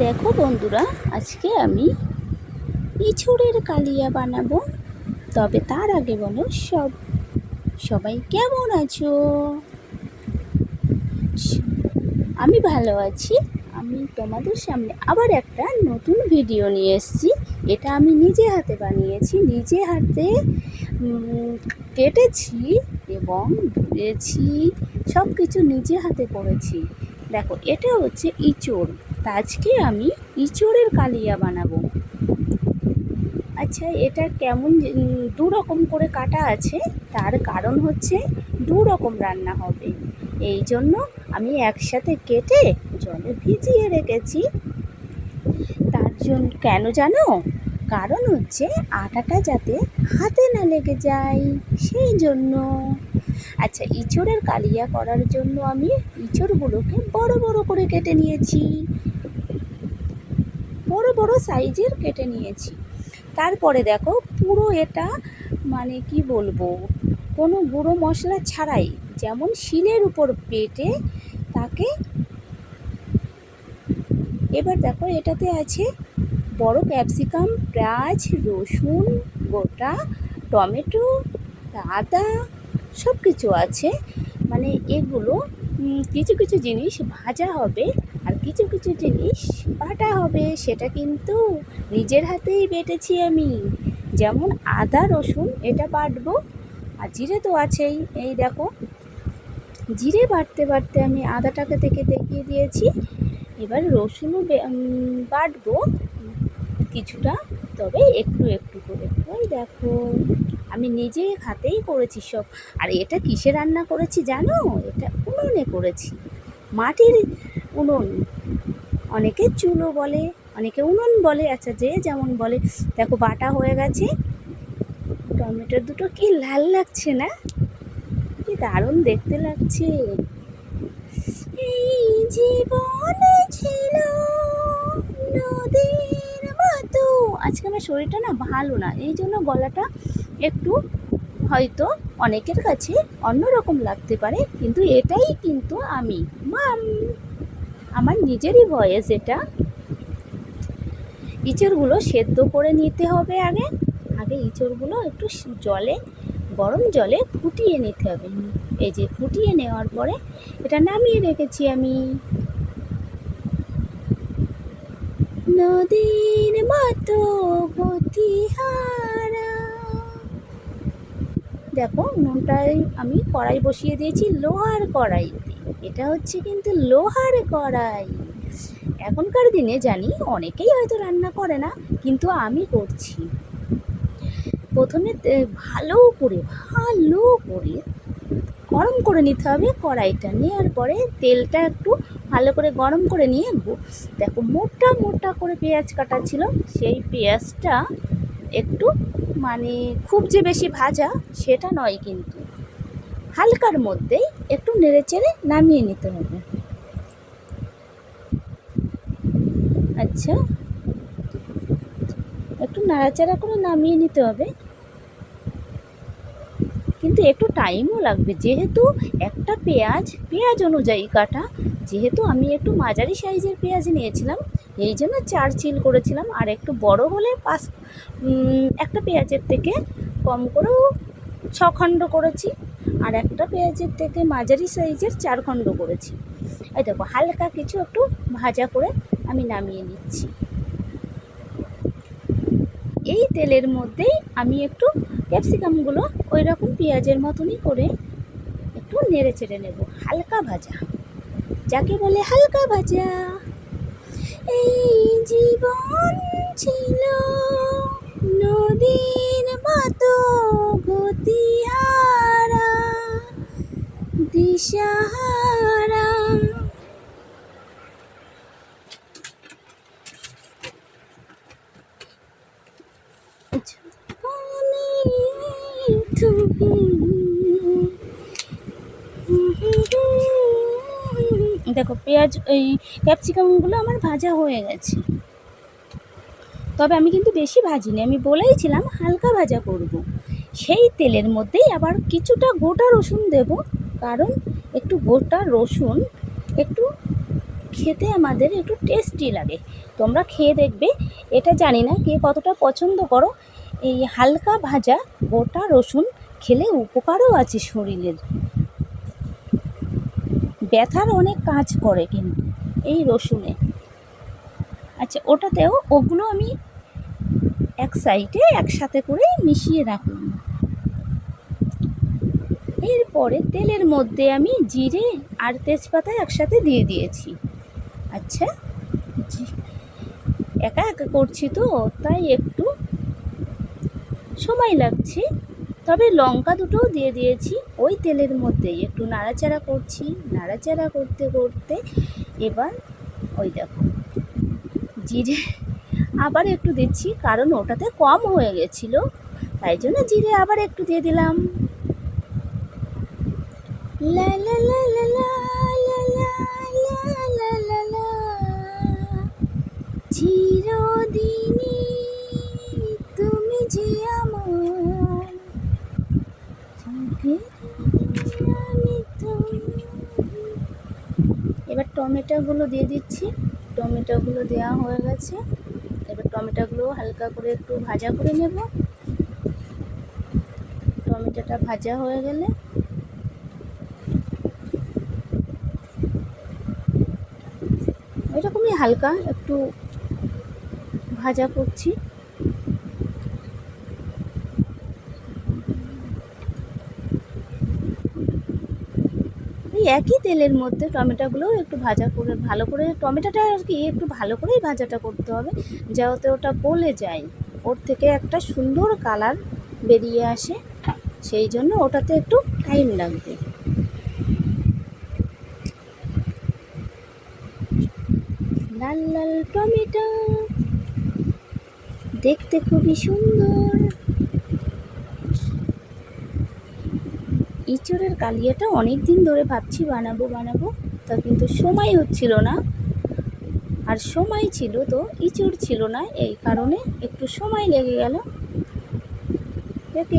দেখো বন্ধুরা, আজকে আমি ইঁচড়ের কালিয়া বানাবো। তবে তার আগে বলো সবাই কেমন আছো? আমি ভালো আছি। আমি তোমাদের সামনে আবার একটা নতুন ভিডিও নিয়ে এসেছি। এটা আমি নিজে হাতে বানিয়েছি, নিজে হাতে কেটেছি এবং ধুয়েছি, সব কিছু নিজে হাতে করেছি। দেখো, এটা হচ্ছে ইঁচড়। তা আজকে আমি ইঁচড়ের কালিয়া বানাবো। আচ্ছা, এটা কেমন দু রকম করে কাটা আছে, তার কারণ হচ্ছে দু রকম রান্না হবে। এই জন্য আমি একসাথে কেটে জলে ভিজিয়ে রেখেছি। তার জন্য কেন জানো? কারণ হচ্ছে আটাটা যাতে হাতে না লেগে যায়, সেই জন্য। আচ্ছা, ইঁচড়ের কালিয়া করার জন্য আমি ইঁচড়গুলোকে বড় বড় করে কেটে নিয়েছি, বড় বড় সাইজের কেটে নিয়েছি। তারপরে দেখো, পুরো এটা মানে কি বলবো, কোনো গুঁড়ো মশলা ছাড়াই, যেমন শিলের উপর বেটে তাকে। এবার দেখো, এটাতে আছে বড় ক্যাপসিকাম, পেঁয়াজ, রসুন গোটা, টমেটো, আদা, সব কিছু আছে। মানে এগুলো কিছু কিছু জিনিস ভাজা হবে আর কিছু কিছু জিনিস বাটা হবে। সেটা কিন্তু নিজের হাতেই বেটেছি আমি। যেমন আদা রসুন এটা বাটবো, আর জিরে তো আছেই। এই দেখো, জিরে বাটতে বাটতে আমি আদাটাকে থেকে দেখিয়ে দিয়েছি। এবার রসুনও বাটবো কিছুটা, তবে একটু একটু করে। ওই দেখো, আমি নিজে হাতেই করেছি সব। আর এটা কিসে রান্না করেছি জানো? এটা উনুনে করেছি, মাটির উনুন। অনেকে চুলো বলে, অনেকে উনুন বলে, আচ্ছা যে যেমন বলে। দেখো, বাটা হয়ে গেছে। টমেটো দুটো কি লাল লাগছে না? কি দারুণ দেখতে লাগছে। এই জীবন ছিল নদীর মতো। আজকে আমার শরীরটা না ভালো না, এই জন্য গলাটা একটু হয়তো অনেকের কাছে অন্যরকম লাগতে পারে, কিন্তু এটাই কিন্তু আমি মাম, আমার নিজেরই ভয়েস এটা। ইঁচড়গুলো সেদ্ধ করে নিতে হবে আগে। আগে ইঁচড়গুলো একটু জলে, গরম জলে ফুটিয়ে নিতে হবে। এই যে ফুটিয়ে নেওয়ার পরে এটা নামিয়ে রেখেছি আমি। নদীর মতো গতিহারা। দেখো, নুনটাই আমি কড়াই বসিয়ে দিয়েছি, লোহার কড়াইতে। এটা হচ্ছে কিন্তু লোহার কড়াই। এখনকার দিনে জানি অনেকেই হয়তো রান্না করে না, কিন্তু আমি করছি। প্রথমে ভালো করে গরম করে নিতে হবে কড়াইটা। নেওয়ার পরে তেলটা একটু ভালো করে গরম করে নিয়ে, দেখো মোটা মোটা করে পেঁয়াজ কাটা ছিল, সেই পেঁয়াজটা একটু মানে খুব যে বেশি ভাজা সেটা নয়, কিন্তু হালকার মধ্যেই একটু নেড়েচেড়ে নামিয়ে নিতে হবে। আচ্ছা, একটু নাড়াচাড়া করে নামিয়ে নিতে হবে, কিন্তু একটু টাইমও লাগবে, যেহেতু একটা পেঁয়াজ অনুযায়ী কাটা। যেহেতু আমি একটু মাঝারি সাইজের পেঁয়াজ নিয়েছিলাম, এই জন্য 4 চিল করেছিলাম। আর একটু বড় হলে একটা পেঁয়াজের থেকে কম করেও 6 খণ্ড করেছি, আর একটা পেঁয়াজের থেকে মাঝারি সাইজের 4 খণ্ড করেছি। এই দেখো, হালকা কিছু একটু ভাজা করে আমি নামিয়ে নিচ্ছি। এই তেলের মধ্যেই আমি একটু ক্যাপসিকামগুলো ওই রকম পেঁয়াজের মতনই করে একটু নেড়ে চেড়ে নেব। হালকা ভাজা, যাকে বলে হালকা ভাজা। এই জীবন ছিল নদীর মতো গতিহারা, দিশাহারা। দেখো, পেঁয়াজ এই ক্যাপসিকামগুলো আমার ভাজা হয়ে গেছে, তবে আমি কিন্তু বেশি ভাজিনি। আমি বলেইছিলাম হালকা ভাজা করব। সেই তেলের মধ্যেই আবার কিছুটা গোটা রসুন দেব, কারণ একটু গোটা রসুন একটু খেতে আমাদের একটু টেস্টি লাগে। তোমরা খেয়ে দেখবে। এটা জানি না কে কতটা পছন্দ করো। এই হালকা ভাজা গোটা রসুন খেলে উপকারও আছে শরীরের, ব্যথার অনেক কাজ করে কিন্তু এই রসুনে। আচ্ছা, ওগুলো আমি এক সাইডে একসাথে করে মিশিয়ে রাখলাম। এরপরে তেলের মধ্যে আমি জিরে আর তেজপাতা একসাথে দিয়ে দিয়েছি। আচ্ছা, একা একা করছি তো তাই একটু সময় লাগছে, তবে লঙ্কা দুটোও দিয়ে দিয়েছি ওই তেলের মধ্যেই। একটু নাড়াচাড়া করছি, নাড়াচাড়া করতে করতে এবার ওই দেখো জিরে আবার একটু দিচ্ছি, কারণ ওটাতে কম হয়ে গেছিলো, তাই জন্য জিরে আবার একটু দিয়ে দিলাম। লা লা লা লা লা লা লা লা লা লা, চিরদিনই তুমি যে আমার, এবার টমেটোগুলো দিয়ে দিচ্ছি। টমেটোগুলো দেওয়া হয়ে গেছে। এবার টমেটোগুলো হালকা করে একটু ভাজা করে নেব। টমেটোটা ভাজা হয়ে গেলে এরকমই হালকা একটু ভাজা করছি। এই একই তেলের মধ্যে টমেটোগুলো একটু ভাজা করে ভালো করে, টমেটোটা আর কি একটু ভালো করেই ভাজাটা করতে হবে, যাতে ওটা গলে যায়, ওর থেকে একটা সুন্দর কালার বেরিয়ে আসে, সেই জন্য ওটাতে একটু টাইম লাগবে। লাল লাল টমেটো দেখতে খুবই সুন্দর। ইঁচড়ের কালিয়াটা অনেক দিন ধরে ভাবছি বানাবো বানাবো, তা কিন্তু সময় হচ্ছিল না, আর সময় ছিল তো ইঁচড় ছিল না, এই কারণে একটু সময় লেগে গেল।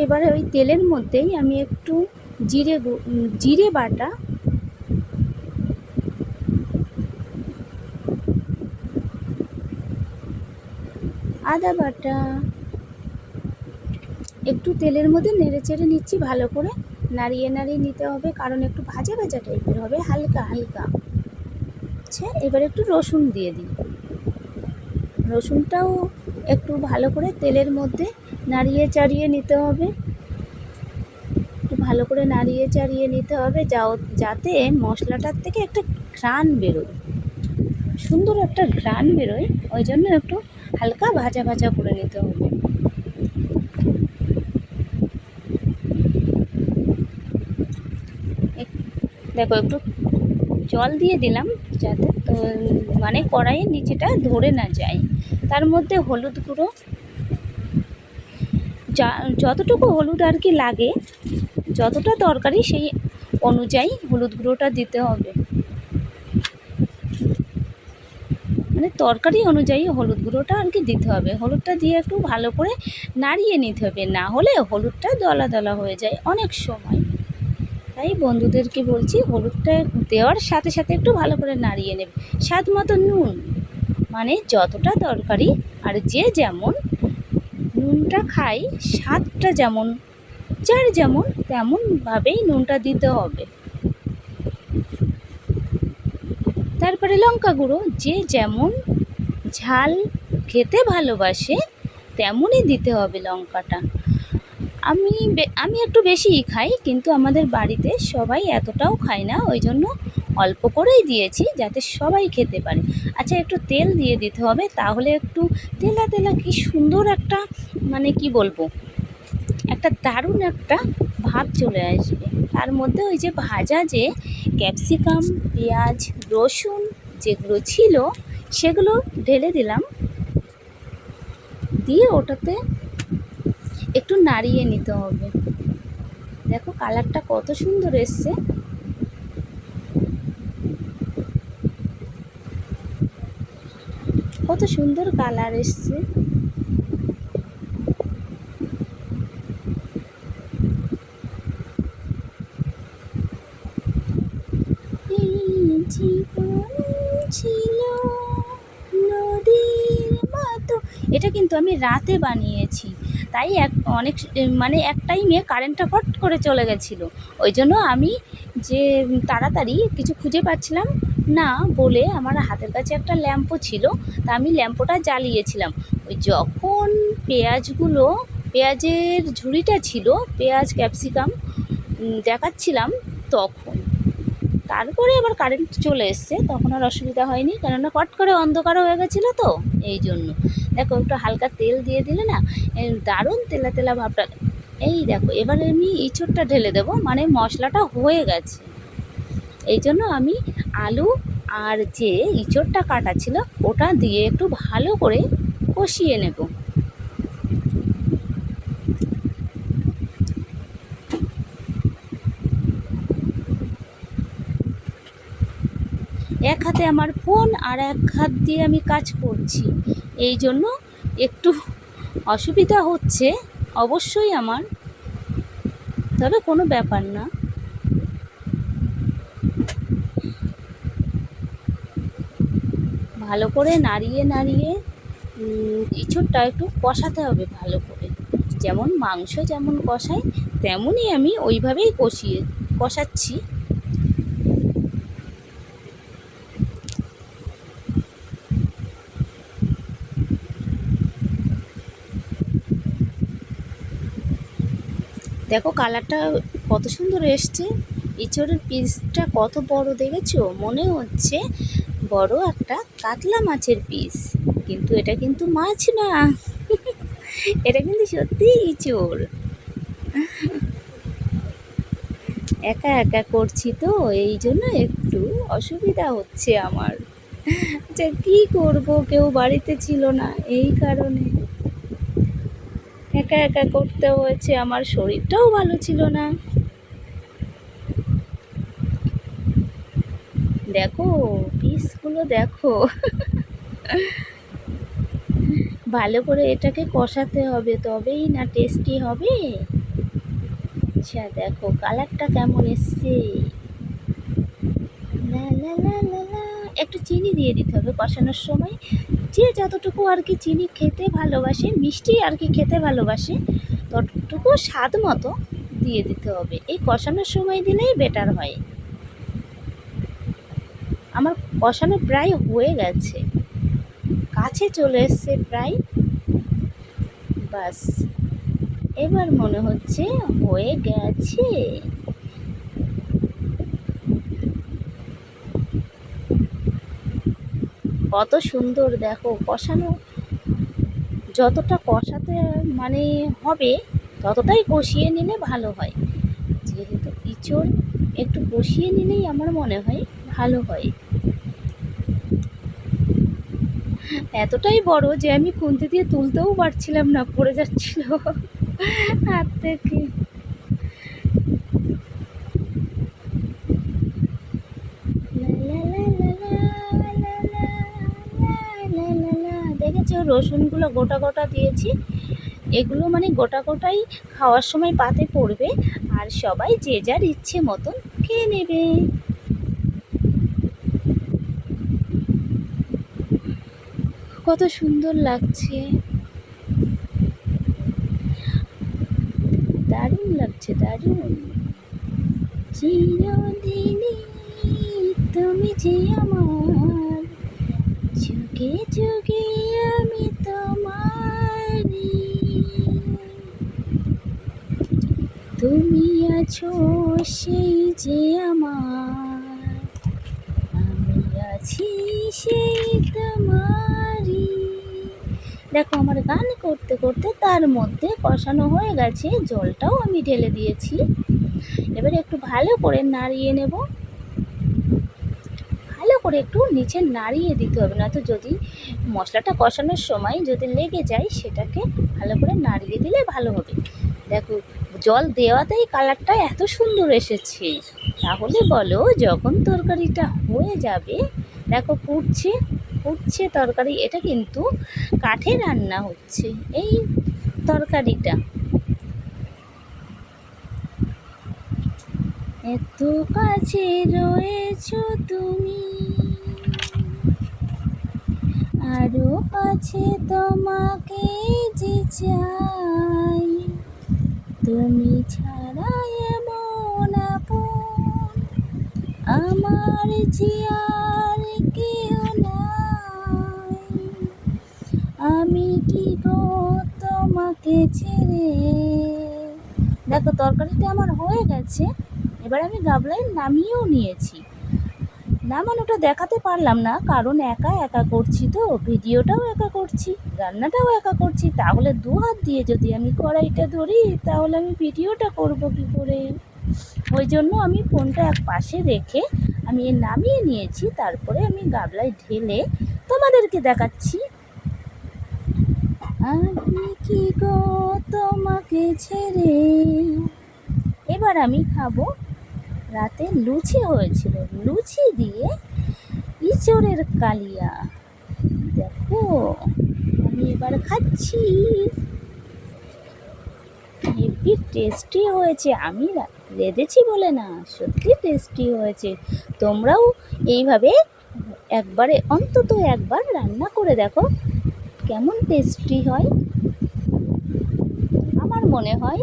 এবারে ওই তেলের মধ্যেই আমি একটু জিরে বাটা, আদা বাটা একটু তেলের মধ্যে নেড়ে চেড়ে নিচ্ছি, ভালো করে নাড়িয়ে নাড়িয়ে নিতে হবে, কারণ একটু ভাজা ভাজা টাইপের হবে, হালকা হালকা। আচ্ছা, এবার একটু রসুন দিয়ে দিই। রসুনটাও একটু ভালো করে তেলের মধ্যে নাড়িয়ে চাড়িয়ে নিতে হবে, একটু ভালো করে নাড়িয়ে চাড়িয়ে নিতে হবে, যাতে মশলাটার থেকে একটা ঘ্রাণ বেরোয়, সুন্দর একটা ঘ্রাণ বেরোয়, ওই জন্য একটু হালকা ভাজা ভাজা করে নিতে হবে। দেখো একটু জল দিয়ে দিলাম, যাতে মানে কড়াইয়ের নিচেটা ধরে না যায়। তার মধ্যে হলুদ গুঁড়ো, যতটুকু হলুদ আর কি লাগে, যতটা তরকারি সেই অনুযায়ী হলুদ গুঁড়োটা দিতে হবে, মানে তরকারি অনুযায়ী হলুদ গুঁড়োটা আর কি দিতে হবে। হলুদটা দিয়ে একটু ভালো করে নাড়িয়ে নিতে হবে, না হলে হলুদটা দলা দলা হয়ে যায় অনেক সময়। তাই বন্ধুদেরকে বলছি, হলুদটা দেওয়ার সাথে সাথে একটু ভালো করে নাড়িয়ে নেবে। স্বাদ মতো নুন, মানে যতটা তরকারি আর যে যেমন নুনটা খায়, স্বাদটা যেমন যার যেমন তেমনভাবেই নুনটা দিতে হবে। তারপরে লঙ্কা গুঁড়ো, যে যেমন ঝাল খেতে ভালোবাসে তেমনই দিতে হবে লঙ্কাটা। আমি একটু বেশিই খাই, কিন্তু আমাদের বাড়িতে সবাই এতটাও খায় না, ওই জন্য অল্প করেই দিয়েছি, যাতে সবাই খেতে পারে। আচ্ছা, একটু তেল দিয়ে দিতে হবে, তাহলে একটু তেলা তেলা কি সুন্দর একটা, মানে কি বলবো, একটা দারুণ একটা ভাব চলে আসবে। তার মধ্যে ওই যে ভাজা যে ক্যাপসিকাম, পেঁয়াজ, রসুন যেগুলো ছিল সেগুলো ঢেলে দিলাম, দিয়ে ওটাতে একটু নাড়িয়ে নিতে হবে। দেখো কালারটা কত সুন্দর এসছে। কত সুন্দর কালার এসছে। জীবন এটা কিন্তু আমি রাতে বানিয়েছি, তাই অনেক মানে এক টাইমে কারেন্টটা ফট করে চলে গেছিলো। ওই জন্য আমি যে তাড়াতাড়ি কিছু খুঁজে পাচ্ছিলাম না বলে আমার হাতের কাছে একটা ল্যাম্পও ছিল, তা আমি ল্যাম্পটা জ্বালিয়েছিলাম। ওই যখন পেঁয়াজের ঝুড়িটা ছিল, পেঁয়াজ ক্যাপসিকাম দেখাচ্ছিলাম, তখন তারপরে আবার কারেন্ট চলে এসছে, তখন আর অসুবিধা হয়নি, কেননা ফট করে অন্ধকারও হয়ে গেছিলো তো এই জন্য। দেখো একটু হালকা তেল দিয়ে দিলে না দারুণ তেলা তেলা ভাবটা। এই দেখো এবারে আমি ইঁচড়টা ঢেলে দেবো, মানে মশলাটা হয়ে গেছে। এই জন্য আমি আলু আর যে ইঁচড়টা কাটা ছিল ওটা দিয়ে একটু ভালো করে কষিয়ে নেব। এক হাতে আমার ফোন আর এক হাত দিয়ে আমি কাজ করছি, এই জন্য একটু অসুবিধা হচ্ছে অবশ্যই আমার, তবে কোনো ব্যাপার না। ভালো করে নাড়িয়ে নাড়িয়ে ইঁচড়টা একটু কষাতে হবে ভালো করে, যেমন মাংস যেমন কষাই তেমনই আমি ওইভাবেই কষাচ্ছি। দেখো কালারটা কত সুন্দর এসছে, ইঁচড়ের পিসটা কত বড় দেখেছো, মনে হচ্ছে বড় একটা কাতলা মাছের পিস, কিন্তু এটা কিন্তু মাছ না এটা কিন্তু সত্যিই ইঁচড়। একা একা করছি তো এই জন্য একটু অসুবিধা হচ্ছে আমার, আচ্ছা কী করবো, কেউ বাড়িতে ছিল না এই কারণে একা একা করতে হয়েছে, আমার শরীরটাও ভালো ছিল না। দেখো পিসগুলো দেখো ভালো করে এটাকে কষাতে হবে, তবেই না টেস্টি হবে। আচ্ছা দেখো কালারটা কেমন এসছে, লা লা লা লা লা। একটু চিনি দিয়ে দিতে হবে কষানোর সময়, যে যতটুকু আর কি চিনি খেতে ভালোবাসে, মিষ্টি আর কি খেতে ভালোবাসে, ততটুকু স্বাদ মতো দিয়ে দিতে হবে। এই কষানোর সময় দিলেই বেটার হয়। আমার কষানো প্রায় হয়ে গেছে, কাছে চলে এসছে প্রায়, বাস এবার মনে হচ্ছে হয়ে গেছে। কত সুন্দর দেখো কষানো, যতটা কষাতে মানে হবে ততটাই কষিয়ে নিলে ভালো হয়, যেহেতু ইঁচড় একটু কষিয়ে নিলেই আমার মনে হয় ভালো হয়। এতটাই বড় যে আমি খুন্তি দিয়ে তুলতেও পারছিলাম না, পড়ে যাচ্ছিল হাত থেকে। দেখেছো রসুনগুলো গোটা গোটা দিয়েছি, এগুলো মানে গোটা গোটাই খাওয়ার সময় পাতে পড়বে, আর সবাই যে যার ইচ্ছে মতন খেয়ে নেবে। কত সুন্দর লাগছে, দারুণ লাগছে দারুণ। চিরদিনই তুমি যে আমার, যুগে যুগে আমি তোমারই, তুমি আছো সেই যে আমার, আমি আছি সেই তোমারই। দেখো আমার গান করতে করতে তার মধ্যে কষানো হয়ে গেছে, জলটাও আমি ঢেলে দিয়েছি। এবারে একটু ভালো করে নাড়িয়ে নেব, ভালো করে একটু নিচে নাড়িয়ে দিতে হবে, না তো যদি মশলাটা কষানোর সময় যদি লেগে যায় সেটাকে ভালো করে নাড়িয়ে দিলে ভালো হবে। দেখো জল দেওয়াতেই কালারটা এত সুন্দর এসেছে, তাহলে বলো যখন তরকারিটা হয়ে যাবে, দেখো ফুটছে ফুটছে তরকারি, এটা কিন্তু কাঠে রান্না হচ্ছে এই তরকারিটা। এত কাছে রয়েছো তুমি, আরো আছে তোমাকে যে চাই, তুমি ছাড়া এমন আপন আমার যে আর কেউ নাই। আমি কি গো তোমাকে ছেড়ে। দেখো তরকারিটা আমার হয়ে গেছে, এবার আমি গাবলায় নামিয়েও নিয়েছি। নামানোটা দেখাতে পারলাম না, কারণ একা একা করছি তো, ভিডিওটাও একা করছি, রান্নাটাও একা করছি। তাহলে দু হাত দিয়ে যদি আমি কড়াইটা ধরি তাহলে আমি ভিডিওটা করব কি করে? ওই জন্য আমি ফোনটা এক পাশে রেখে আমি নামিয়ে নিয়েছি, তারপরে আমি গাবলায় ঢেলে তোমাদেরকে দেখাচ্ছি। আমি কি গো তোমাকে ছেড়ে। এবার আমি খাবো। রাতে লুচি হয়েছিল, লুচি দিয়ে ইঁচড়ের কালিয়া। দেখো আমি এবার খাচ্ছি, হেভি টেস্টি হয়েছে। আমি রেঁধেছি বলে না, সত্যি টেস্টি হয়েছে। তোমরাও এইভাবে একবারে অন্তত একবার রান্না করে দেখো কেমন টেস্টি হয়। আমার মনে হয়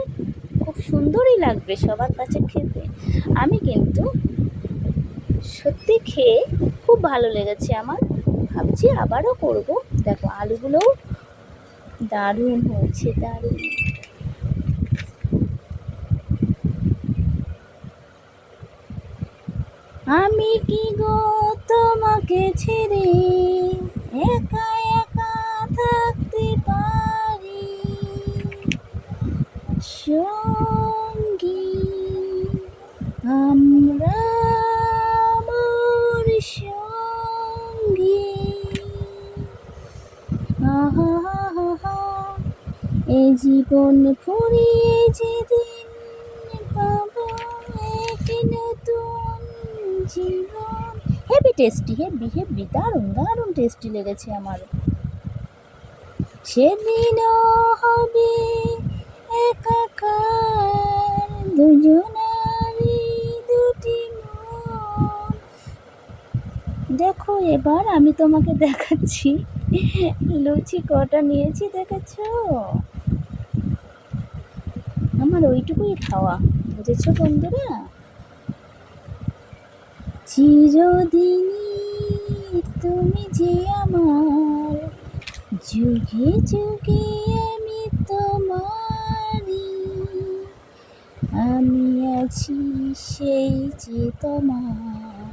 খুব সুন্দরই লাগবে সবার কাছে খেতে। আমি কিন্তু সত্যি খেয়ে খুব ভালো লেগেছে আমার, ভাবছি আবারও করব। দেখো আলুগুলোও দারুণ হয়েছে, দারুণ। আমি কি গো তোমাকে ছেড়ে একা একা থাকতে পারি, সঙ্গী আমরা মোর সঙ্গী। এ জীবন ফুরিয়ে যেদিন পাবো এক নতুন জীবন। হেভি টেস্টি, হেভি হেভি, দারুণ দারুণ টেস্টি লেগেছে আমার। সেদিনও হবে একাকার দুজনারই দুটি মন। দেখো এবার আমি তোমাকে দেখাচ্ছি লুচি কটা নিয়েছি, দেখেছো? আমার ওইটুকুই খাওয়া, বুঝেছো বন্ধুরা? চিরদিনই তুমি যে আমার, যুগে যুগে আমি তোমারই। আমি আছি সেই যে তোমার,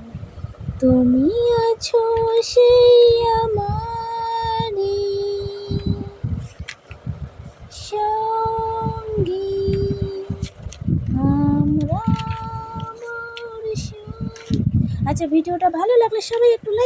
তুমি আছো সেই আমারই সঙ্গী। আমরা মোর সঙ্গী। আচ্ছা ভিডিওটা ভালো লাগলে সবাই একটু লাইক